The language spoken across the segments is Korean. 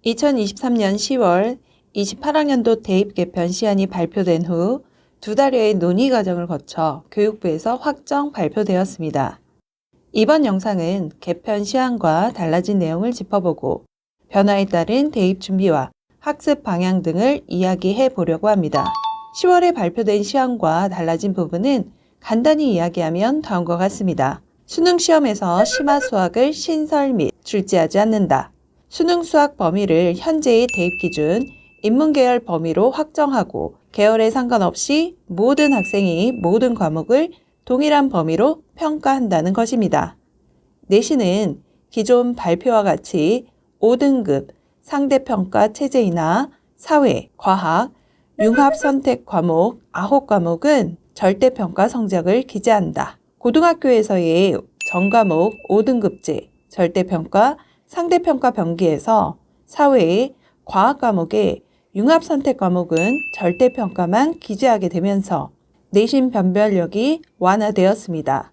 2023년 10월 28학년도 대입 개편 시안이 발표된 후 2달여의 논의 과정을 거쳐 교육부에서 확정 발표되었습니다. 이번 영상은 개편 시안과 달라진 내용을 짚어보고 변화에 따른 대입 준비와 학습 방향 등을 이야기해 보려고 합니다. 10월에 발표된 시안과 달라진 부분은 간단히 이야기하면 다음과 같습니다. 수능 시험에서 심화 수학을 신설 및 출제하지 않는다. 수능 수학 범위를 현재의 대입 기준 인문계열 범위로 확정하고 계열에 상관없이 모든 학생이 모든 과목을 동일한 범위로 평가한다는 것입니다. 내신은 기존 발표와 같이 5등급 상대평가 체제이나 사회, 과학, 융합 선택 과목 9과목은 절대평가 성적을 기재한다. 고등학교에서의 전과목 5등급제 절대평가 상대평가 병기에서 사회, 과학 과목의 융합선택 과목은 절대평가만 기재하게 되면서 내신 변별력이 완화되었습니다.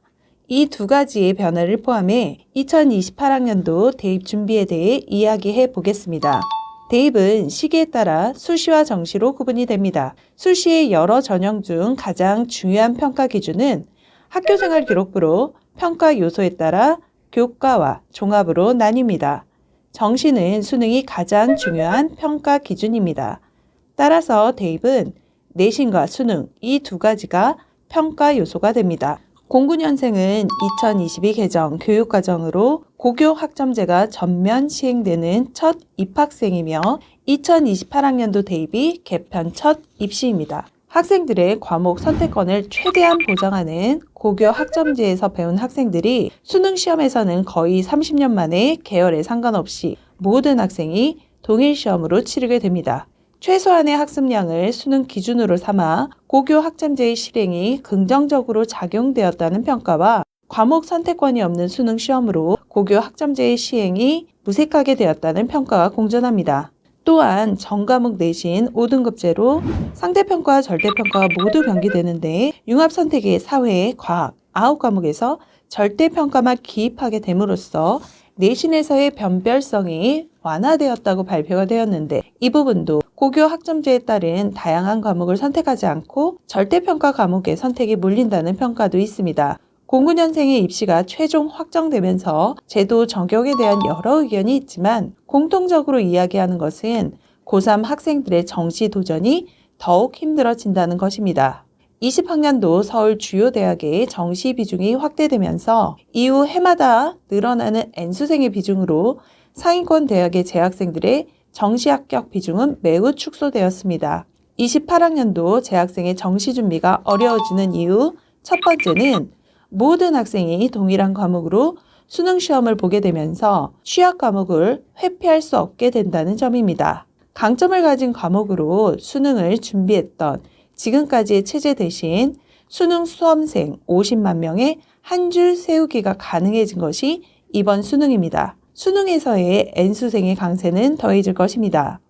이 두 가지의 변화를 포함해 2028학년도 대입 준비에 대해 이야기해 보겠습니다. 대입은 시기에 따라 수시와 정시로 구분이 됩니다. 수시의 여러 전형 중 가장 중요한 평가 기준은 학교생활 기록부로 평가 요소에 따라 교과와 종합으로 나뉩니다. 정시는 수능이 가장 중요한 평가 기준입니다. 따라서 대입은 내신과 수능 이 두 가지가 평가 요소가 됩니다. 09년생은 2022 개정 교육과정으로 고교 학점제가 전면 시행되는 첫 입학생이며 2028학년도 대입이 개편 첫 입시입니다. 학생들의 과목 선택권을 최대한 보장하는 고교 학점제에서 배운 학생들이 수능 시험에서는 거의 30년 만에 계열에 상관없이 모든 학생이 동일 시험으로 치르게 됩니다. 최소한의 학습량을 수능 기준으로 삼아 고교 학점제의 실행이 긍정적으로 작용되었다는 평가와 과목 선택권이 없는 수능 시험으로 고교 학점제의 시행이 무색하게 되었다는 평가가 공존합니다. 또한 전과목 내신 5등급제로 상대평가와 절대평가가 모두 병기되는데 융합선택의 사회, 과학 9과목에서 절대평가만 기입하게 됨으로써 내신에서의 변별성이 완화되었다고 발표가 되었는데 이 부분도 고교 학점제에 따른 다양한 과목을 선택하지 않고 절대평가 과목의 선택이 몰린다는 평가도 있습니다. 09년생의 입시가 최종 확정되면서 제도 적용에 대한 여러 의견이 있지만 공통적으로 이야기하는 것은 고3 학생들의 정시 도전이 더욱 힘들어진다는 것입니다. 20학년도 서울 주요 대학의 정시 비중이 확대되면서 이후 해마다 늘어나는 N수생의 비중으로 상위권 대학의 재학생들의 정시 합격 비중은 매우 축소되었습니다. 28학년도 재학생의 정시 준비가 어려워지는 이유 첫 번째는 모든 학생이 동일한 과목으로 수능 시험을 보게 되면서 취약 과목을 회피할 수 없게 된다는 점입니다. 강점을 가진 과목으로 수능을 준비했던 지금까지의 체제 대신 수능 수험생 50만 명의 한 줄 세우기가 가능해진 것이 이번 수능입니다. 수능에서의 N수생의 강세는 더해질 것입니다.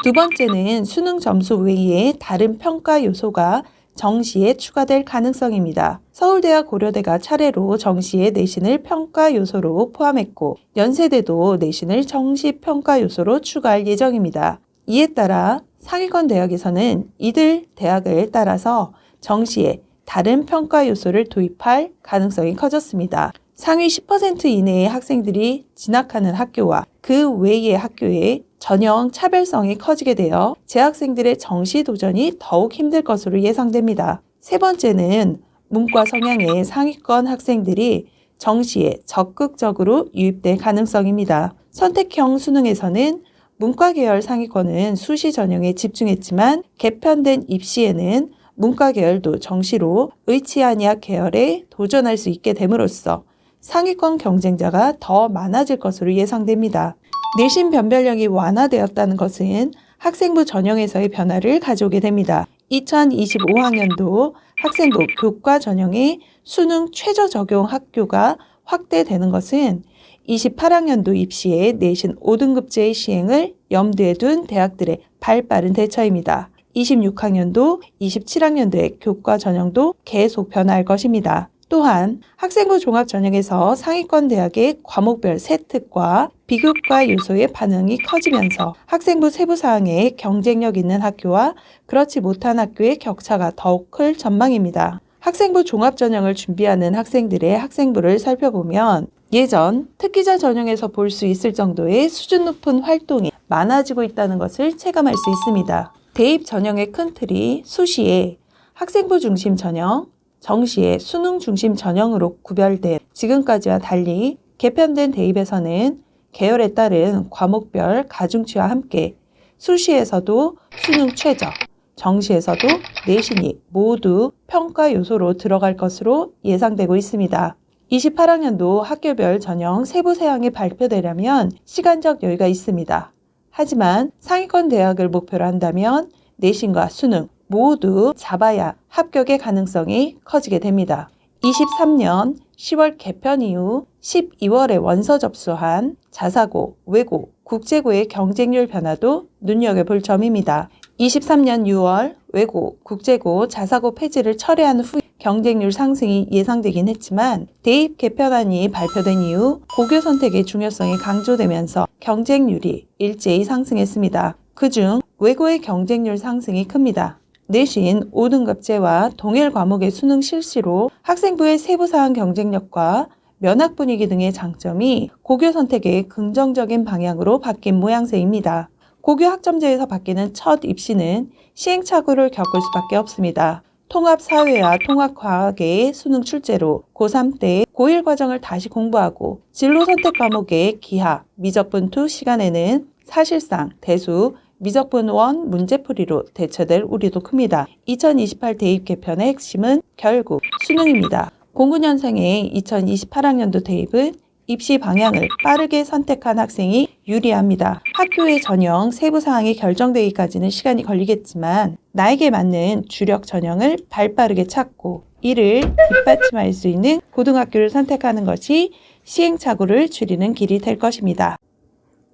두 번째는 수능 점수 외에 다른 평가 요소가 정시에 추가될 가능성입니다. 서울대와 고려대가 차례로 정시의 내신을 평가 요소로 포함했고 연세대도 내신을 정시 평가 요소로 추가할 예정입니다. 이에 따라 상위권 대학에서는 이들 대학을 따라서 정시에 다른 평가 요소를 도입할 가능성이 커졌습니다. 상위 10% 이내의 학생들이 진학하는 학교와 그 외의 학교에 전형 차별성이 커지게 되어 재학생들의 정시 도전이 더욱 힘들 것으로 예상됩니다. 세 번째는 문과 성향의 상위권 학생들이 정시에 적극적으로 유입될 가능성입니다. 선택형 수능에서는 문과 계열 상위권은 수시 전형에 집중했지만 개편된 입시에는 문과 계열도 정시로 의치안이학 계열에 도전할 수 있게 됨으로써 상위권 경쟁자가 더 많아질 것으로 예상됩니다. 내신 변별력이 완화되었다는 것은 학생부 전형에서의 변화를 가져오게 됩니다. 2025학년도 학생부 교과 전형의 수능 최저 적용 학교가 확대되는 것은 28학년도 입시에 내신 5등급제의 시행을 염두에 둔 대학들의 발빠른 대처입니다. 26학년도, 27학년도의 교과 전형도 계속 변화할 것입니다. 또한 학생부 종합전형에서 상위권 대학의 과목별 세특과 비교과 요소의 반응이 커지면서 학생부 세부 사항에 경쟁력 있는 학교와 그렇지 못한 학교의 격차가 더욱 클 전망입니다. 학생부 종합전형을 준비하는 학생들의 학생부를 살펴보면 예전 특기자 전형에서 볼 수 있을 정도의 수준 높은 활동이 많아지고 있다는 것을 체감할 수 있습니다. 대입 전형의 큰 틀이 수시에 학생부 중심 전형, 정시에 수능 중심 전형으로 구별된 지금까지와 달리 개편된 대입에서는 계열에 따른 과목별 가중치와 함께 수시에서도 수능 최저, 정시에서도 내신이 모두 평가 요소로 들어갈 것으로 예상되고 있습니다. 28학년도 학교별 전형 세부 사항이 발표되려면 시간적 여유가 있습니다. 하지만 상위권 대학을 목표로 한다면 내신과 수능 모두 잡아야 합격의 가능성이 커지게 됩니다. 23년 10월 개편 이후 12월에 원서 접수한 자사고, 외고, 국제고의 경쟁률 변화도 눈여겨볼 점입니다. 23년 6월 외고, 국제고, 자사고 폐지를 철회한 후 경쟁률 상승이 예상되긴 했지만 대입 개편안이 발표된 이후 고교 선택의 중요성이 강조되면서 경쟁률이 일제히 상승했습니다. 그중 외고의 경쟁률 상승이 큽니다. 내신 5등급제와 동일 과목의 수능 실시로 학생부의 세부사항 경쟁력과 면학 분위기 등의 장점이 고교 선택의 긍정적인 방향으로 바뀐 모양새입니다. 고교 학점제에서 바뀌는 첫 입시는 시행착오를 겪을 수밖에 없습니다. 통합사회와 통합과학의 수능 출제로 고3 때 고1 과정을 다시 공부하고 진로 선택 과목의 기하, 미적분 2 시간에는 사실상 대수, 미적분 1 문제풀이로 대체될 우려도 큽니다. 2028 대입 개편의 핵심은 결국 수능입니다. 09년생의 2028학년도 대입은 입시 방향을 빠르게 선택한 학생이 유리합니다. 학교의 전형 세부 사항이 결정되기까지는 시간이 걸리겠지만 나에게 맞는 주력 전형을 발빠르게 찾고 이를 뒷받침할 수 있는 고등학교를 선택하는 것이 시행착오를 줄이는 길이 될 것입니다.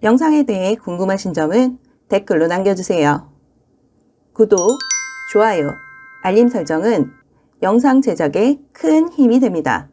영상에 대해 궁금하신 점은 댓글로 남겨주세요. 구독, 좋아요, 알림 설정은 영상 제작에 큰 힘이 됩니다.